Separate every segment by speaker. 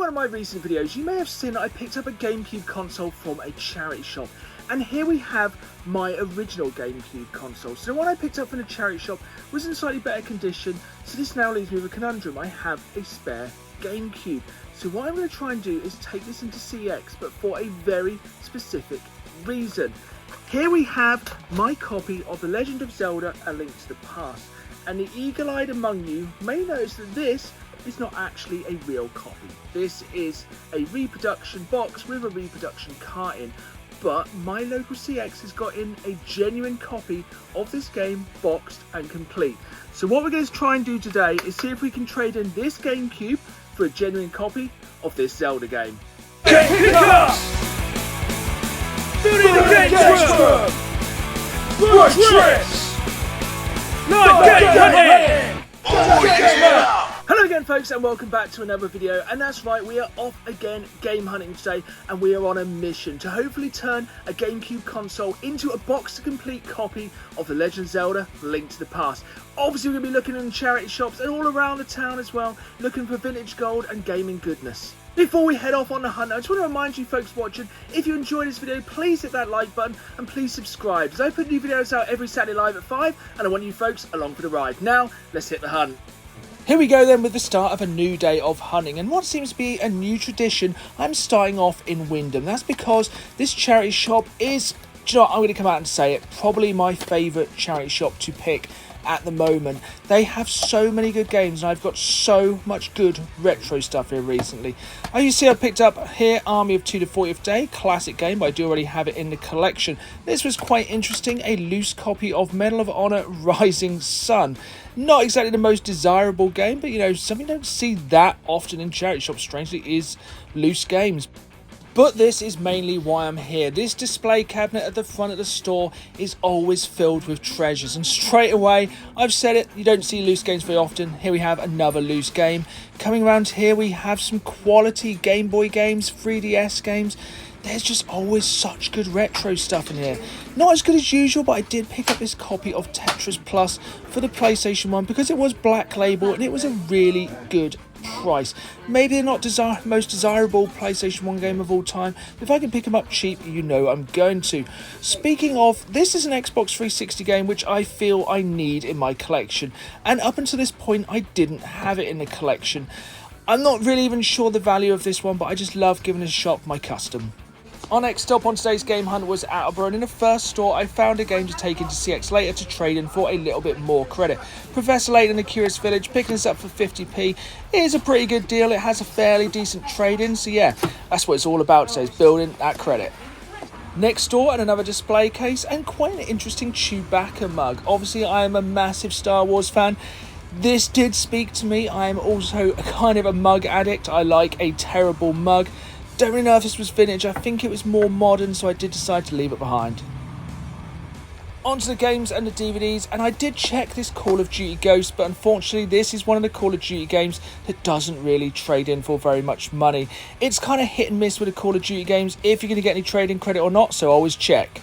Speaker 1: one of my recent videos, you may have seen that I picked up a Gamecube console from a charity shop. And here we have my original Gamecube console. So the one I picked up from the charity shop was in slightly better condition, so this now leaves me with a conundrum. I have a spare Gamecube. So what I'm going to try and do is take this into CX, but for a very specific reason. Here we have my copy of The Legend of Zelda: A Link to the Past. And the eagle-eyed among you may notice that this is not actually a real copy. This is a reproduction box with a reproduction carton. But my local CX has got in a genuine copy of this game, boxed and complete. So what we're going to try and do today is see if we can trade in this Gamecube for a genuine copy of this Zelda game.
Speaker 2: Game pickups! Video game transfer! Word trips! Live game hunting!
Speaker 1: Hello again folks, and welcome back to another video. And that's right, we are off again game hunting today, and we are on a mission to hopefully turn a Gamecube console into a box to complete copy of The Legend of Zelda: Link to the Past. Obviously we're going to be looking in charity shops and all around the town as well, looking for vintage gold and gaming goodness. Before we head off on the hunt, I just want to remind you folks watching, if you enjoyed this video, please hit that like button and please subscribe, as I put new videos out every Saturday live at 5, and I want you folks along for the ride. Now, let's hit the hunt. Here we go then with the start of a new day of hunting, and what seems to be a new tradition, I'm starting off in Wyndham. That's because this charity shop is, do you know what, I'm going to come out and say it, probably my favourite charity shop to pick at the moment. They have so many good games, and I've got so much good retro stuff here recently. As you see, I picked up here Army of 2 to 40th Day, classic game, but I do already have it in the collection. This was quite interesting, a loose copy of Medal of Honor Rising Sun. Not exactly the most desirable game, but you know, something you don't see that often in charity shops, strangely, is loose games. But this is mainly why I'm here. This display cabinet at the front of the store is always filled with treasures. And straight away, I've said it, you don't see loose games very often. Here we have another loose game. Coming around here, we have some quality Game Boy games, 3DS games. There's just always such good retro stuff in here. Not as good as usual, but I did pick up this copy of Tetris Plus for the PlayStation 1 because it was Black Label and it was a really good price. Maybe they're not most desirable PlayStation 1 game of all time, but if I can pick them up cheap, you know I'm going to. Speaking of, this is an Xbox 360 game which I feel I need in my collection, and up until this point I didn't have it in the collection. I'm not really even sure the value of this one, but I just love giving a shop my custom. Our next stop on today's game hunt was Attleboro, and in the first store I found a game to take into CX later to trade in for a little bit more credit. Professor Layton and the Curious Village, picking this up for 50p is a pretty good deal. It has a fairly decent trade in, so yeah, that's what it's all about today, is building that credit. Next door, and another display case and quite an interesting Chewbacca mug. Obviously I am a massive Star Wars fan. This did speak to me. I am also a kind of a mug addict. I like a terrible mug. Don't really know if this was vintage. I think it was more modern, so I did decide to leave it behind. On to the games and the DVDs, and I did check this Call of Duty Ghost, but unfortunately this is one of the Call of Duty games that doesn't really trade in for very much money. It's kind of hit and miss with the Call of Duty games if you're going to get any trading credit or not, so always check.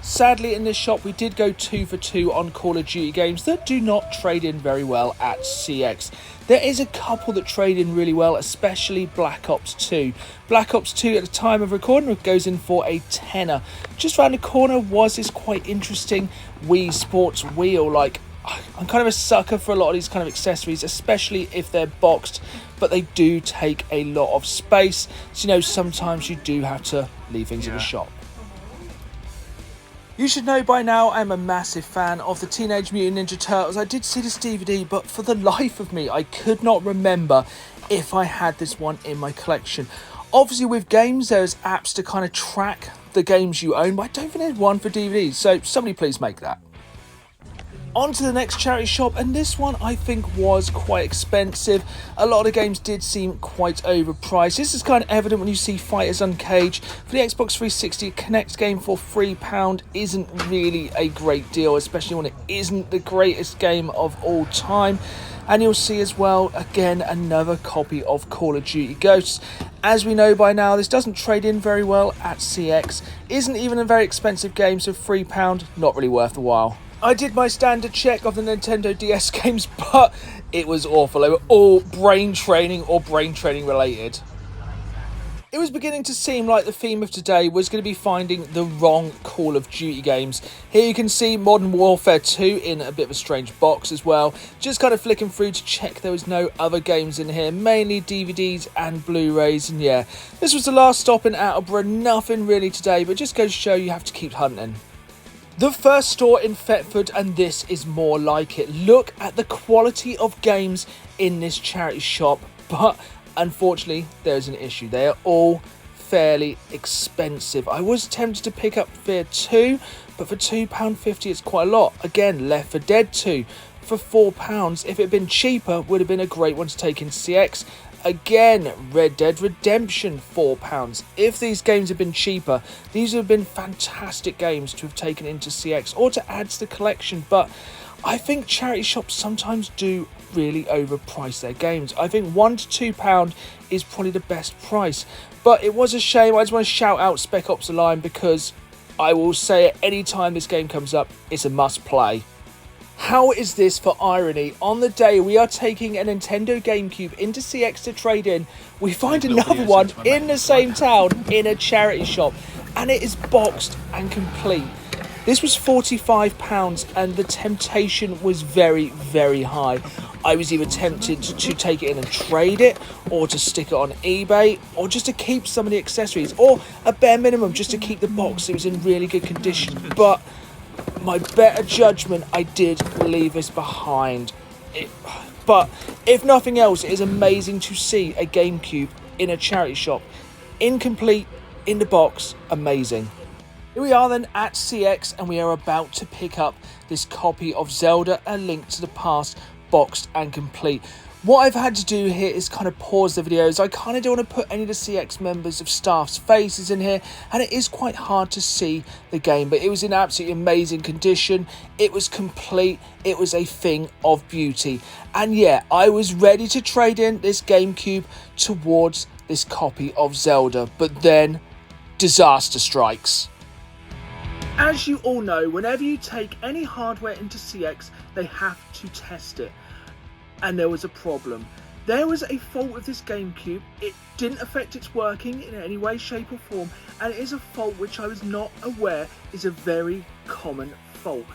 Speaker 1: Sadly, in this shop we did go 2 for 2 on Call of Duty games that do not trade in very well at CX. There is a couple that trade in really well, especially Black Ops 2. Black Ops 2 at the time of recording goes in for a tenner. Just around the corner was this quite interesting Wii Sports wheel. Like, I'm kind of a sucker for a lot of these kind of accessories, especially if they're boxed, but they do take a lot of space. So, you know, sometimes you do have to leave things in the shop. You should know by now I'm a massive fan of the Teenage Mutant Ninja Turtles. I did see this DVD, but for the life of me, I could not remember if I had this one in my collection. Obviously, with games, there's apps to kind of track the games you own, but I don't think there's one for DVDs, so somebody please make that. On to the next charity shop, and this one I think was quite expensive. A lot of the games did seem quite overpriced. This is kind of evident when you see Fighters Uncaged. For the Xbox 360, a Kinect game for £3 isn't really a great deal, especially when it isn't the greatest game of all time. And you'll see as well, again, another copy of Call of Duty Ghosts. As we know by now, this doesn't trade in very well at CX. Isn't even a very expensive game, so £3, not really worth the while. I did my standard check of the Nintendo DS games, but it was awful. They were all brain training or brain training related. It was beginning to seem like the theme of today was going to be finding the wrong Call of Duty games. Here you can see Modern Warfare 2 in a bit of a strange box as well. Just kind of flicking through to check there was no other games in here, mainly DVDs and Blu-rays. And yeah, this was the last stop in Attleborough. Nothing really today, but just goes to show you have to keep hunting. The first store in Thetford, and this is more like it. Look at the quality of games in this charity shop, but unfortunately, there's an issue. They are all fairly expensive. I was tempted to pick up Fear 2, but for £2.50 it's quite a lot. Again, Left 4 Dead 2 for £4. If it had been cheaper, would have been a great one to take in CX. Again, Red Dead Redemption, £4. If these games had been cheaper, these would have been fantastic games to have taken into CX or to add to the collection, but I think charity shops sometimes do really overprice their games. I think £1 to £2 is probably the best price, but it was a shame. I just want to shout out Spec Ops: The Line because I will say it any time this game comes up, it's a must play. How is this for irony? On the day we are taking a Nintendo Gamecube into CX to trade in, we find another one in the same town in a charity shop, and it is boxed and complete. This was £45 and the temptation was very, very high. I was either tempted to take it in and trade it, or to stick it on eBay, or just to keep some of the accessories, or a bare minimum just to keep the box. It was in really good condition, but my better judgment, I did leave this behind. But if nothing else, it is amazing to see a GameCube in a charity shop, incomplete, in the box, amazing. Here we are then at CX, and we are about to pick up this copy of Zelda: A Link to the Past, boxed and complete. What I've had to do here is kind of pause the videos. I kind of don't want to put any of the CX members of staff's faces in here, and it is quite hard to see the game, but it was in absolutely amazing condition. It was complete. It was a thing of beauty. And yeah, I was ready to trade in this GameCube towards this copy of Zelda, but then disaster strikes. As you all know, whenever you take any hardware into CX, they have to test it. And there was a problem. There was a fault with this GameCube. It didn't affect its working in any way, shape or form, and it is a fault which I was not aware is a very common fault.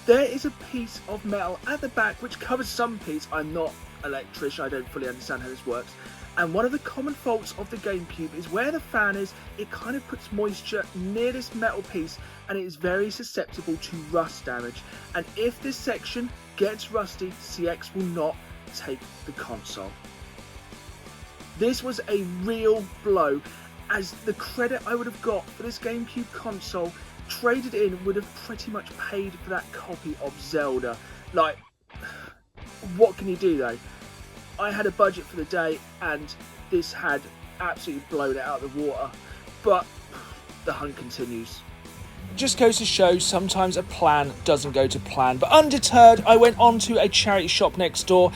Speaker 1: There is a piece of metal at the back which covers some piece. I'm not an electrician, I don't fully understand how this works. And one of the common faults of the GameCube is where the fan is, it kind of puts moisture near this metal piece, and it is very susceptible to rust damage. And if this section gets rusty, CX will not take the console. This was a real blow, as the credit I would have got for this GameCube console traded in would have pretty much paid for that copy of Zelda. Like, what can you do though? I had a budget for the day and this had absolutely blown it out of the water, but the hunt continues. Just goes to show sometimes a plan doesn't go to plan, but undeterred I went on to a charity shop next door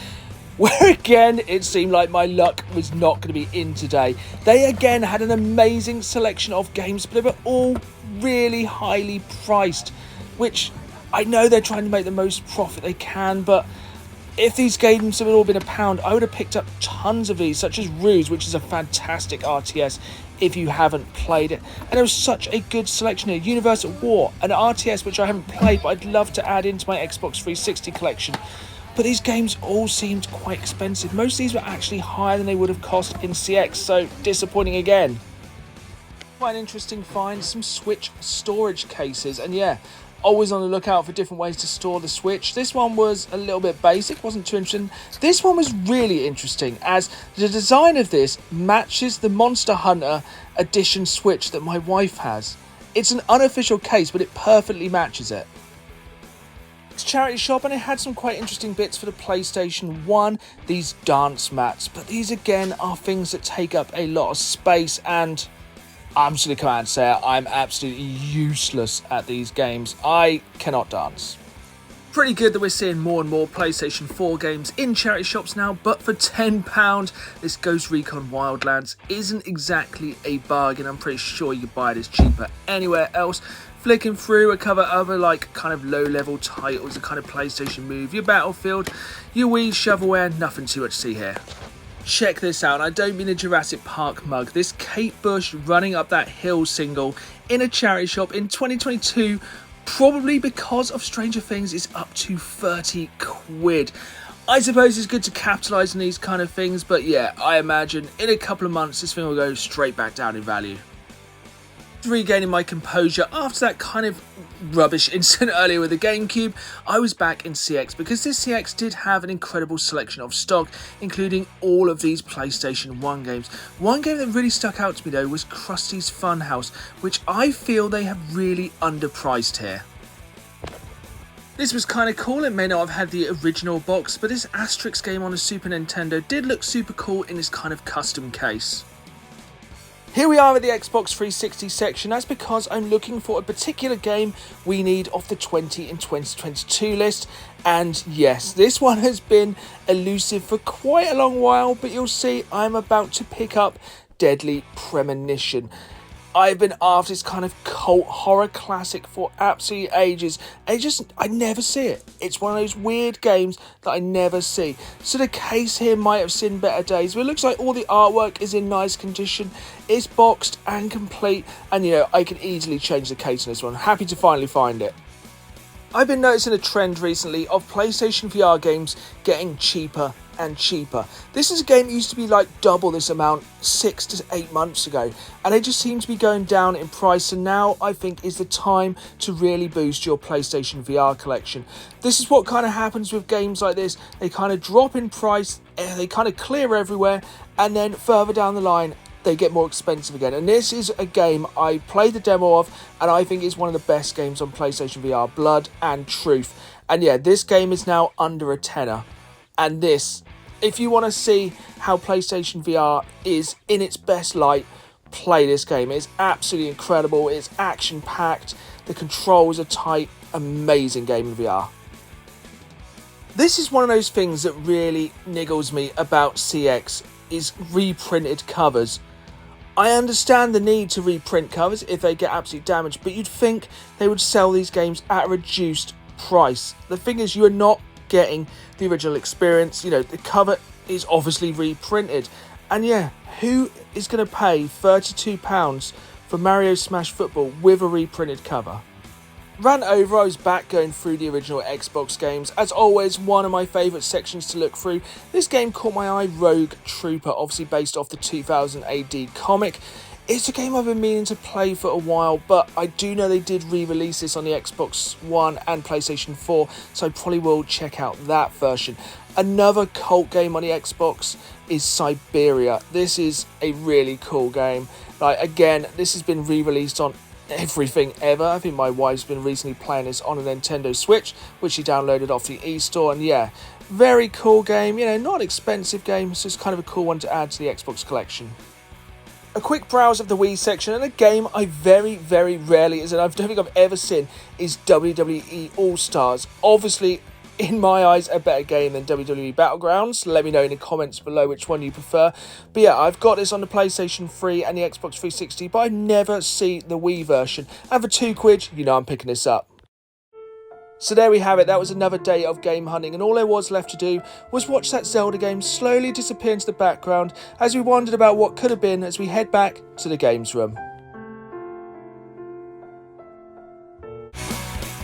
Speaker 1: where again it seemed like my luck was not going to be in today. They again had an amazing selection of games, but they were all really highly priced, which I know they're trying to make the most profit they can, but if these games had all been £1, I would have picked up tons of these, such as Ruse, which is a fantastic RTS if you haven't played it. And there was such a good selection here. Universe at War, an RTS which I haven't played, but I'd love to add into my Xbox 360 collection. But these games all seemed quite expensive. Most of these were actually higher than they would have cost in CX, so disappointing again. Quite an interesting find, some Switch storage cases, and yeah, always on the lookout for different ways to store the Switch. This one was a little bit basic, wasn't too interesting. This one was really interesting, as the design of this matches the Monster Hunter Edition Switch that my wife has. It's an unofficial case, but it perfectly matches it. It's a charity shop, and it had some quite interesting bits for the PlayStation 1, these dance mats, but these again are things that take up a lot of space, and I'm just going to come out and say it, I'm absolutely useless at these games. I cannot dance. Pretty good that we're seeing more and more PlayStation 4 games in charity shops now, but for £10, this Ghost Recon Wildlands isn't exactly a bargain. I'm pretty sure you could buy this cheaper anywhere else. Flicking through a couple of other like kind of low-level titles, the kind of PlayStation Move, your Battlefield, your Wii, shovelware, nothing too much to see here. Check this out, I don't mean a Jurassic Park mug. This Kate Bush running up that hill single in a charity shop in 2022, probably because of Stranger Things, is up to 30 quid. I suppose it's good to capitalise on these kind of things, but yeah, I imagine in a couple of months this thing will go straight back down in value. Regaining my composure after that kind of rubbish incident earlier with the Gamecube, I was back in CX because this CX did have an incredible selection of stock, including all of these PlayStation 1 games. One game that really stuck out to me though was Krusty's Funhouse, which I feel they have really underpriced here. This was kind of cool. It may not have had the original box, but this Asterix game on a Super Nintendo did look super cool in this kind of custom case. Here we are at the Xbox 360 section. That's because I'm looking for a particular game we need off the 20 in 2022 list. And yes, this one has been elusive for quite a long while, but you'll see I'm about to pick up Deadly Premonition. I've been after this kind of cult horror classic for absolutely ages. I never see it. It's one of those weird games that I never see. So the case here might have seen better days, but it looks like all the artwork is in nice condition. It's boxed and complete, and you know, I can easily change the case on this one. Happy to finally find it. I've been noticing a trend recently of PlayStation VR games getting cheaper and cheaper. This is a game that used to be like double this amount 6 to 8 months ago, and they just seem to be going down in price, and now I think is the time to really boost your PlayStation VR collection. This is what kind of happens with games like this. They kind of drop in price, they kind of clear everywhere, and then further down the line they get more expensive again. And this is a game I played the demo of, and I think is one of the best games on PlayStation VR, Blood and Truth. And yeah, this game is now under a tenner. And this, if you want to see how PlayStation VR is in its best light, play this game. It's absolutely incredible. It's action-packed. The controls are tight. Amazing game in VR. This is one of those things that really niggles me about CX, is reprinted covers. I understand the need to reprint covers if they get absolutely damaged, but you'd think they would sell these games at a reduced price. The thing is, you are not getting the original experience. You know, the cover is obviously reprinted, and yeah, who is going to pay £32 for Mario Smash Football with a reprinted cover? Ran over, I was back going through the original Xbox games. As always, one of my favourite sections to look through. This game caught my eye, Rogue Trooper, obviously based off the 2000 AD comic. It's a game I've been meaning to play for a while, but I do know they did re-release this on the Xbox One and PlayStation 4, so I probably will check out that version. Another cult game on the Xbox is Siberia. This is a really cool game. Like, again, this has been re-released on everything ever. I think my wife's been recently playing this on a Nintendo Switch, which she downloaded off the eStore, and yeah, very cool game. You know, not an expensive game, so it's kind of a cool one to add to the Xbox collection. A quick browse of the Wii section, and a game I very, very rarely, and I don't think I've ever seen, is WWE All-Stars. Obviously, in my eyes, a better game than WWE Battlegrounds. Let me know in the comments below which one you prefer. But yeah, I've got this on the PlayStation 3 and the Xbox 360, but I never see the Wii version. And for £2, you know I'm picking this up. So there we have it. That was another day of game hunting, and all there was left to do was watch that Zelda game slowly disappear into the background as we wondered about what could have been as we head back to the games room.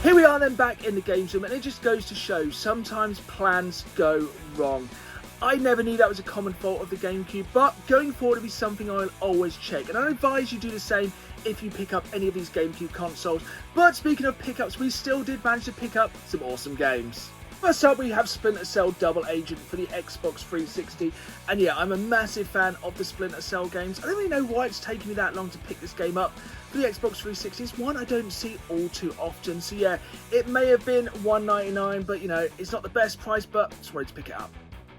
Speaker 1: Here we are then back in the games room, and it just goes to show sometimes plans go wrong. I never knew that was a common fault of the Gamecube, but going forward it'll be something I'll always check, and I advise you do the same if you pick up any of these Gamecube consoles. But speaking of pickups, we still did manage to pick up some awesome games. First up, we have Splinter Cell Double Agent for the Xbox 360, and yeah, I'm a massive fan of the Splinter Cell games. I don't really know why it's taken me that long to pick this game up for the Xbox 360. It's one I don't see all too often, so yeah, it may have been $1.99, but you know, it's not the best price, but just wanted to pick it up.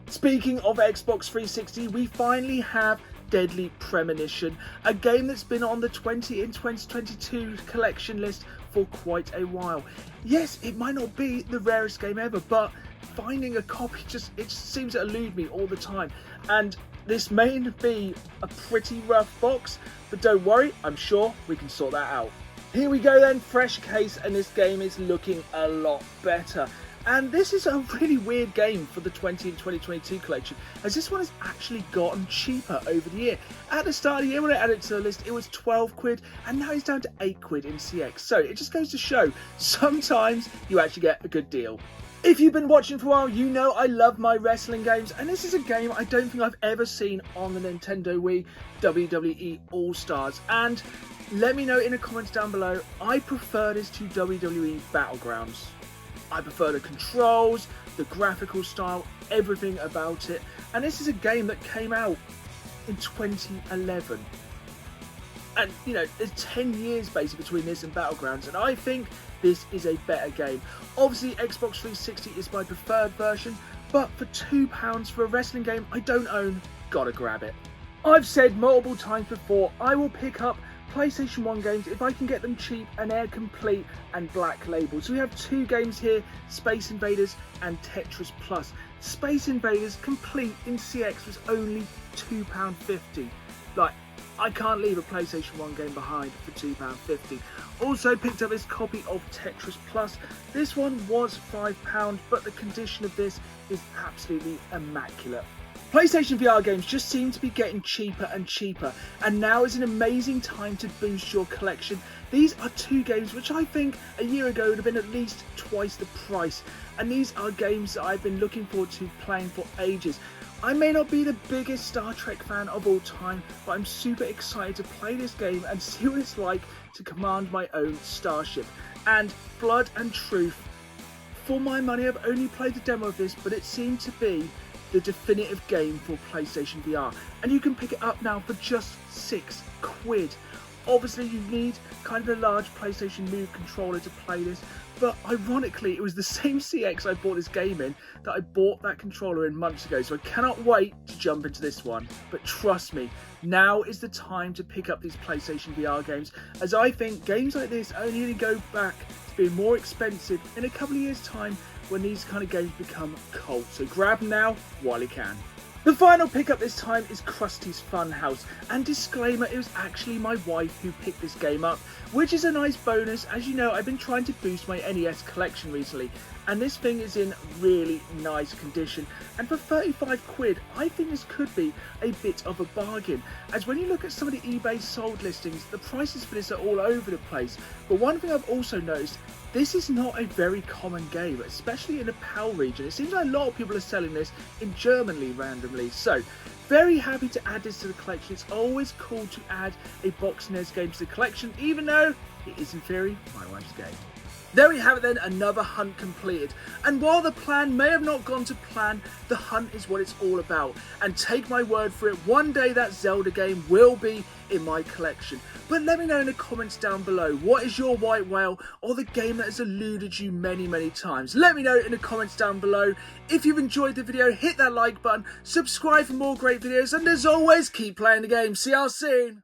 Speaker 1: Speaking of Xbox 360, we finally have Deadly Premonition, a game that's been on the 20 in 2022 collection list for quite a while. Yes, it might not be the rarest game ever, but finding a copy it seems to elude me all the time. And this may be a pretty rough box, but don't worry, I'm sure we can sort that out. Here we go then, fresh case, and this game is looking a lot better. And this is a really weird game for the 20 and 2022 collection, as this one has actually gotten cheaper over the year. At the start of the year when I added it to the list, it was 12 quid, and now it's down to 8 quid in CX. So it just goes to show, sometimes you actually get a good deal. If you've been watching for a while, you know I love my wrestling games, and this is a game I don't think I've ever seen on the Nintendo Wii, WWE All-Stars. And let me know in the comments down below, I prefer this to WWE Battlegrounds. I prefer the controls, the graphical style, everything about it. And this is a game that came out in 2011. And, you know, there's 10 years basically between this and Battlegrounds, and I think this is a better game. Obviously, Xbox 360 is my preferred version, but for £2 for a wrestling game I don't own, gotta grab it. I've said multiple times before, I will pick up PlayStation 1 games if I can get them cheap and they're complete and black label. So we have two games here, Space Invaders and Tetris Plus. Space Invaders complete in CX was only £2.50. Like, I can't leave a PlayStation 1 game behind for £2.50. Also picked up this copy of Tetris Plus. This one was £5, but the condition of this is absolutely immaculate. PlayStation VR games just seem to be getting cheaper and cheaper, and now is an amazing time to boost your collection. These are two games which I think a year ago would have been at least twice the price, and these are games that I've been looking forward to playing for ages. I may not be the biggest Star Trek fan of all time, but I'm super excited to play this game and see what it's like to command my own starship. And Blood and Truth, for my money, I've only played the demo of this, but it seemed to be the definitive game for PlayStation VR, and you can pick it up now for just 6 quid. Obviously you need kind of a large PlayStation Move controller to play this, but ironically it was the same CX I bought this game in that I bought that controller in months ago, so I cannot wait to jump into this one. But trust me, now is the time to pick up these PlayStation VR games, as I think games like this only really go back to being more expensive in a couple of years time when these kind of games become cult. So grab them now while you can. The final pickup this time is Krusty's Funhouse, and disclaimer, it was actually my wife who picked this game up, which is a nice bonus. As you know, I've been trying to boost my NES collection recently, and this thing is in really nice condition, and for 35 quid I think this could be a bit of a bargain, as when you look at some of the eBay sold listings, the prices for this are all over the place. But one thing I've also noticed, this is not a very common game, especially in the PAL region. It seems like a lot of people are selling this in Germany randomly. So, very happy to add this to the collection. It's always cool to add a box NES game to the collection, even though it is in theory my wife's game. There we have it then, another hunt completed. And while the plan may have not gone to plan, the hunt is what it's all about. And take my word for it, one day that Zelda game will be in my collection. But let me know in the comments down below, what is your white whale or the game that has eluded you many times? Let me know in the comments down below. If you've enjoyed the video, hit that like button, subscribe for more great videos, and as always, keep playing the game. See y'all soon.